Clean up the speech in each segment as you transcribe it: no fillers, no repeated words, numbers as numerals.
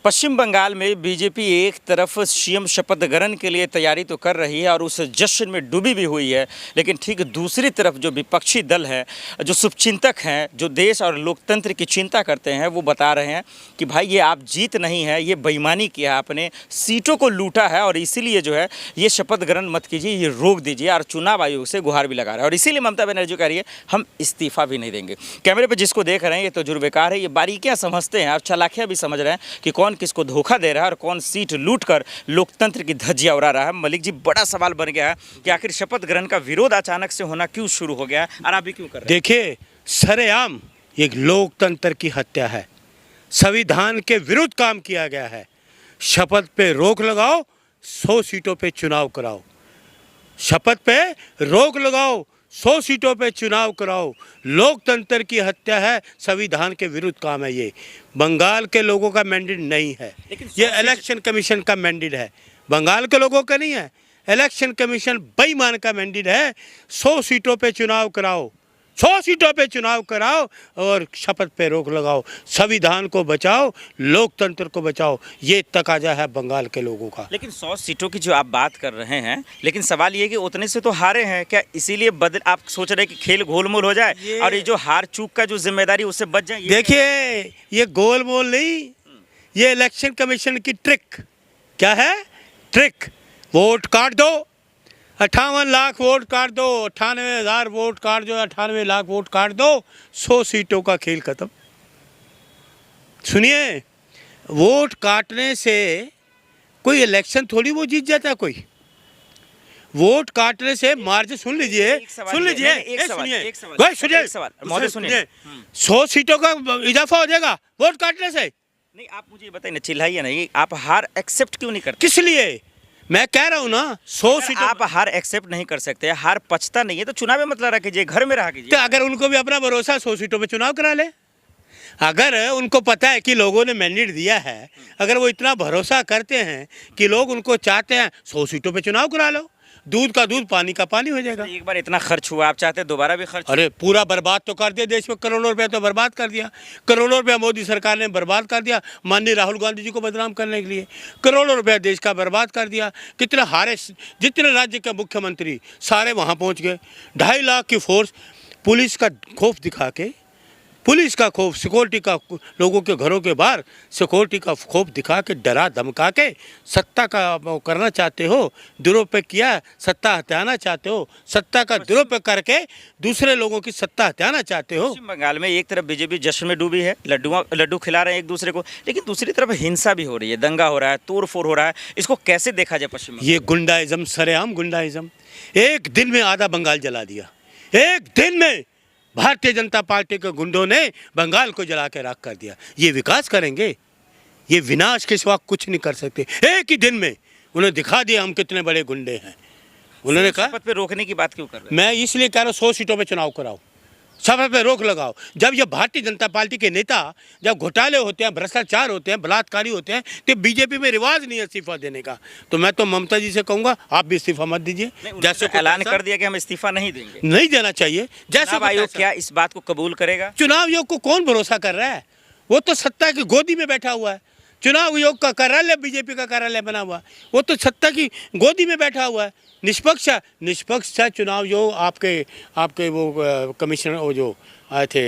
पश्चिम बंगाल में बीजेपी एक तरफ सीएम शपथ ग्रहण के लिए तैयारी तो कर रही है और उस जश्न में डूबी भी हुई है, लेकिन ठीक दूसरी तरफ जो विपक्षी दल है, जो शुभचिंतक हैं, जो देश और लोकतंत्र की चिंता करते हैं, वो बता रहे हैं कि भाई ये आप जीत नहीं है, ये बेईमानी किया, आपने सीटों को लूटा है और इसीलिए जो है ये शपथ ग्रहण मत कीजिए, ये रोक दीजिए और चुनाव आयोग से गुहार भी लगा रहा है। और इसीलिए ममता बनर्जी कह रही है हम इस्तीफा भी नहीं देंगे। कैमरे पर जिसको देख रहे हैं ये तजुर्बेकार है, ये बारीकियाँ समझते हैं और चालाकियाँ भी समझ रहे हैं कि कौन किसको धोखा दे रहा है और कौन सीट लूटकर लोकतंत्र की धज्जियां उड़ा रहा है। मलिक जी, बड़ा सवाल बन गया है कि आखिर शपथ ग्रहण का विरोध अचानक से होना क्यों शुरू हो गया है और आप भी क्यों कर रहे हैं? देखिए, सरेआम एक लोकतंत्र की हत्या है, संविधान के विरुद्ध काम किया गया है। शपथ पे रोक लगाओ, 100 सीटों पे चुनाव कराओ। शपथ पे रोक लगाओ, 100 सीटों पे चुनाव कराओ। लोकतंत्र की हत्या है, संविधान के विरुद्ध काम है। ये बंगाल के लोगों का मैंडेट नहीं है, ये इलेक्शन कमीशन का मैंडेट है, बंगाल के लोगों का नहीं है। इलेक्शन कमीशन बेईमान का मैंडेट है। 100 सीटों पे चुनाव कराओ, 100 सीटों पे चुनाव कराओ और शपथ पे रोक लगाओ। संविधान को बचाओ, लोकतंत्र को बचाओ, ये तकाजा है बंगाल के लोगों का। लेकिन 100 सीटों की जो आप बात कर रहे हैं, लेकिन सवाल ये कि उतने से तो हारे हैं, क्या इसीलिए आप सोच रहे हैं कि खेल गोलमोल हो जाए और ये जो हार चूक का जो जिम्मेदारी उससे बच जाए? देखिए, ये गोलमोल नहीं, ये इलेक्शन कमीशन की ट्रिक। क्या है ट्रिक? वोट काट दो, 58 लाख वोट काट दो, 98,000 वोट काट दो, 98 लाख वोट काट दो, 100 सीटों का खेल खत्म। सुनिए, वोट काटने से कोई इलेक्शन थोड़ी वो जीत जाता है। कोई वोट काटने से मार्जिन, सुन लीजिए, सुन लीजिए, सुनिए, 100 सीटों का इजाफा हो जाएगा वोट काटने से। नहीं, आप मुझे बताइए ना, चिल्लाइए नहीं, आप हार एक्सेप्ट क्यों नहीं करते? किस लिए? मैं कह रहा हूँ ना, 100 सीटों आप हार एक्सेप्ट नहीं कर सकते, हार पचता नहीं है तो चुनाव में मतलब रह कीजिए, घर में रहा कीजिए। तो अगर उनको भी अपना भरोसा, 100 सीटों पे चुनाव करा ले। अगर उनको पता है कि लोगों ने मैंडेट दिया है, अगर वो इतना भरोसा करते हैं कि लोग उनको चाहते हैं, 100 सीटों पे चुनाव करा लो। दूध का दूध, पानी का पानी हो जाएगा। एक बार इतना खर्च हुआ, आप चाहते हैं दोबारा भी खर्च? अरे पूरा बर्बाद तो कर दिया देश में, करोड़ों रुपया तो बर्बाद कर दिया, करोड़ों रुपया मोदी सरकार ने बर्बाद कर दिया माननीय राहुल गांधी जी को बदनाम करने के लिए। करोड़ों रुपया देश का बर्बाद कर दिया। कितने हारे, जितने राज्य के मुख्यमंत्री सारे वहाँ पहुँच गए। 2.5 लाख की फोर्स, पुलिस का खौफ दिखा के, पुलिस का खौफ, सिक्योरिटी का, लोगों के घरों के बाहर सिक्योरिटी का खौफ दिखा के, डरा धमका के सत्ता का करना चाहते हो, दुरुपयोग किया, सत्ता हथियाना चाहते हो, सत्ता का दुरुपयोग करके दूसरे लोगों की सत्ता हथियाना चाहते हो। पश्चिम बंगाल में एक तरफ बीजेपी जश्न में डूबी है, लड्डू खिला रहे हैं एक दूसरे को, लेकिन दूसरी तरफ हिंसा भी हो रही है, दंगा हो रहा है, तोड़ फोड़ हो रहा है। इसको कैसे देखा जाए पश्चिम बंगाल? ये गुंडाइज्म, सरेआम गुंडाइज्म। एक दिन में आधा बंगाल जला दिया, एक दिन में भारतीय जनता पार्टी के गुंडों ने बंगाल को जला के राख कर दिया। ये विकास करेंगे? ये विनाश के सिवा कुछ नहीं कर सकते। एक ही दिन में उन्होंने दिखा दिया हम कितने बड़े गुंडे हैं। उन्होंने कहा शपथ पे रोकने की बात क्यों कर रहे हैं? मैं इसलिए कह रहा हूँ 100 सीटों पे चुनाव कराओ, शपथ पे रोक लगाओ। जब ये भारतीय जनता पार्टी के नेता जब घोटाले होते हैं, भ्रष्टाचार होते हैं, बलात्कारी होते हैं, तो बीजेपी में रिवाज नहीं है इस्तीफा देने का। तो मैं तो ममता जी से कहूँगा आप भी इस्तीफा मत दीजिए। जैसे ऐलान कर दिया कि हम इस्तीफा नहीं देंगे, नहीं देना चाहिए। जैसे चुनाव आयोग क्या इस बात को कबूल करेगा? चुनाव आयोग को कौन भरोसा कर रहा है? वो तो सत्ता की गोदी में बैठा हुआ है। चुनाव आयोग का कार्यालय बीजेपी का कार्यालय बना हुआ है, वो तो सत्ता की गोदी में बैठा हुआ है। निष्पक्ष चुनाव जो आपके वो कमिश्नर वो जो आए थे,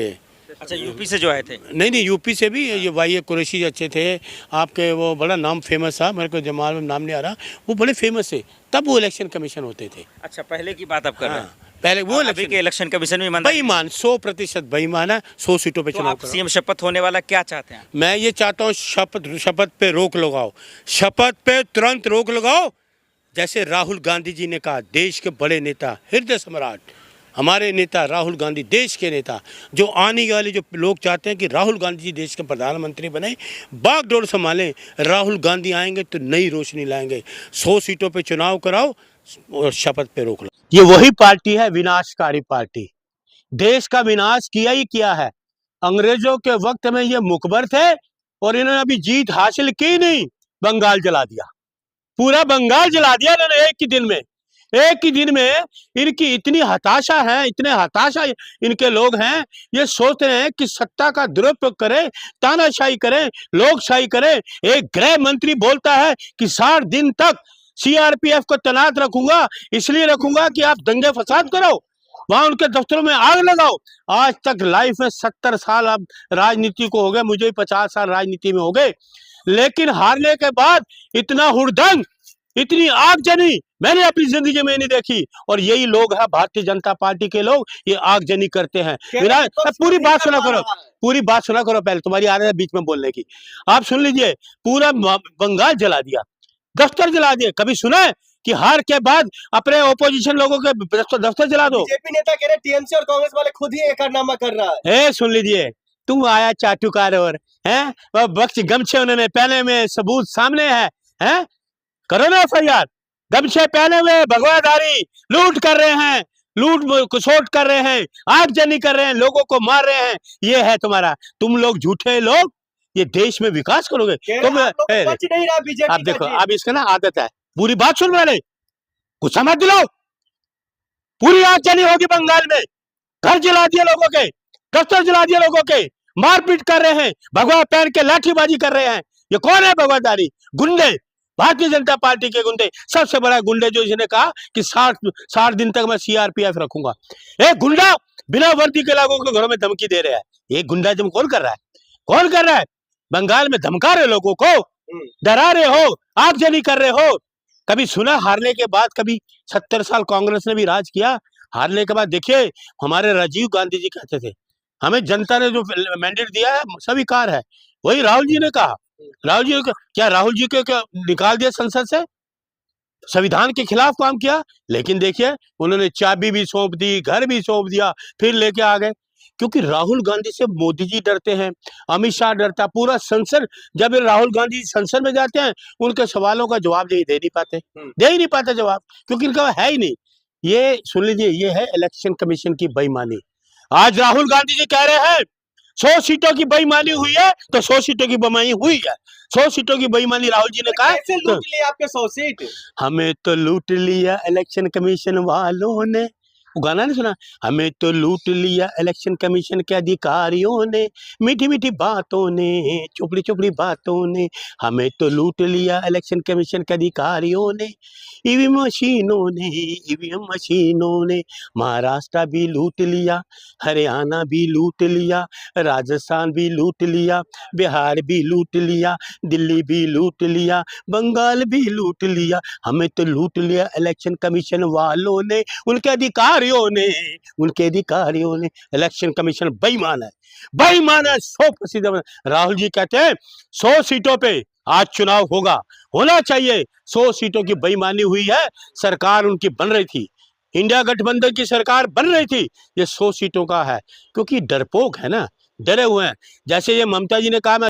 अच्छा यूपी से जो आए थे? नहीं, यूपी से भी ये वाई कुरैशी अच्छे थे आपके, वो बड़ा नाम फेमस था, मेरे को जमाल में नाम नहीं आ रहा, वो बड़े फेमस है, तब वो इलेक्शन कमीशन होते थे। अच्छा, पहले की बात आप कर रहे हैं? पहले वो अभी के इलेक्शन कमीशन में बेईमान, 100% बेईमान है। 100 सीटों पे चुनाव तो सीएम शपथ होने वाला क्या चाहते हैं? मैं ये चाहता हूँ शपथ पे रोक लगाओ, शपथ पे तुरंत रोक लगाओ। जैसे राहुल गांधी जी ने कहा, देश के बड़े नेता, हृदय सम्राट हमारे नेता राहुल गांधी, देश के नेता, जो आने वाले जो लोग चाहते हैं कि राहुल गांधी जी देश के प्रधानमंत्री बने, बागडोर संभालें, राहुल गांधी आएंगे तो नई रोशनी लाएंगे। 100 सीटों पे चुनाव कराओ और शपथ पे रोक लो। ये वही पार्टी है, विनाशकारी पार्टी, देश का विनाश किया ही किया है। अंग्रेजों के वक्त में ये मुखबर थे और इन्होंने अभी जीत हासिल की नहीं, बंगाल जला दिया, पूरा बंगाल जला दिया इन्होंने एक ही दिन में। एक ही दिन में इनकी इतनी हताशा है, इतने हताशा इनके लोग हैं, ये सोच रहे हैं कि सत्ता का दुरुपयोग करें, तानाशाही करें, लोकशाही करें। एक गृह मंत्री बोलता है कि 60 दिन तक सीआरपीएफ को तैनात रखूंगा, इसलिए रखूंगा कि आप दंगे फसाद करो, वहां उनके दफ्तरों में आग लगाओ। आज तक लाइफ में 70 साल अब राजनीति को हो गए, मुझे 50 साल राजनीति में हो गए, लेकिन हारने के बाद इतना हुड़दंग, इतनी आगजनी मैंने अपनी जिंदगी में नहीं देखी। और यही लोग हैं भारतीय जनता पार्टी के लोग, ये आगजनी करते हैं। पूरी बात सुना करो, पूरी बात सुना करो, पहले तुम्हारी आदत है बीच में बोलने की। आप सुन लीजिए, पूरा बंगाल जला दिया, दफ्तर जला दिए। कभी सुना है कि हार के बाद अपने ओपोजिशन लोगों के दफ्तर जला दो? बीजेपी नेता कह रहे टीएमसी और कांग्रेस वाले खुद ही एकरारनामा कर रहा है। सुन लीजिए, तुम आया चाटुकार और हैं वह बख्श गमछे उन्होंने पहने में सबूत सामने है करो ना एफआईआर। गमछे पहने हुए भगवाधारी लूट कर रहे हैं, लूट कुसोट कर रहे हैं, आगजनी कर रहे हैं, लोगों को मार रहे हैं। ये है तुम्हारा, तुम लोग झूठे लोग, ये देश में विकास करोगे तुम? आप देखो, अब इसका ना आदत है, पूरी बात सुन रहे, गुस्सा मत दिलाओ। पूरी आगजनी होगी बंगाल में, घर जला दिए लोगों के, दफ्तर जला दिए लोगों के, मारपीट कर रहे हैं, भगवा पहन के लाठीबाजी कर रहे हैं। ये कौन है भगवाधारी? गुंडे, भारतीय जनता पार्टी के गुंडे। सबसे बड़ा गुंडे जो इसने कहा कि 60 दिन तक मैं सीआरपीएफ रखूंगा। एक गुंडा बिना वर्दी के लोगों के घरों में धमकी दे रहा है। एक गुंडा जब कौन कर रहा है? कौन कर रहा है? बंगाल में धमका रहे लोगों को, डरा रहे हो, आगजनी कर रहे हो। कभी सुना हारने के बाद? कभी 70 साल कांग्रेस ने भी राज किया, हारने के बाद देखिए हमारे राजीव गांधी जी कहते थे हमें जनता ने जो मैंडेट दिया है स्वीकार है। वही राहुल जी ने कहा, राहुल जी क्या राहुल जी को निकाल दिया संसद से, संविधान के खिलाफ काम किया, लेकिन देखिए उन्होंने चाबी भी सौंप दी, घर भी सौंप दिया, फिर लेके आ गए। क्योंकि राहुल गांधी से मोदी जी डरते हैं, अमित शाह डरता, पूरा संसद, जब राहुल गांधी संसद में जाते हैं उनके सवालों का जवाब दे ही नहीं पाते जवाब, क्योंकि इनका है ही नहीं। ये सुन लीजिए, ये है इलेक्शन कमीशन की बेईमानी। आज राहुल गांधी जी कह रहे हैं 100 सीटों की बेईमानी हुई है, तो 100 सीटों की बेईमानी हुई है। 100 सीटों की बेईमानी राहुल जी ने कहा है। कैसे लूट लिया आपके 100 सीट? हमें तो लूट लिया इलेक्शन कमीशन वालों ने, वो गाना नहीं सुना? हमें तो लूट लिया इलेक्शन कमीशन के अधिकारियों ने, मीठी मीठी बातों ने, चुपड़ी चुपड़ी बातों ने, हमें तो लूट लिया इलेक्शन कमीशन के अधिकारियों ने, ईवीएम मशीनों ने महाराष्ट्र भी लूट लिया, हरियाणा भी लूट लिया, राजस्थान भी लूट लिया, बिहार भी लूट लिया, दिल्ली भी लूट लिया, बंगाल भी लूट लिया। हमें तो लूट लिया इलेक्शन कमीशन वालों ने, उनके अधिकारियों ने। इलेक्शन कमीशन बेईमान है, 100%। राहुल जी कहते हैं 100 सीटों पे आज चुनाव होना चाहिए। 100 सीटों की बेईमानी हुई है, सरकार उनकी बन रही थी, इंडिया गठबंधन की सरकार बन रही थी, ये 100 सीटों का है, क्योंकि डरपोक है ना, डरे हुए हैं। जैसे ये ममता जी ने कहा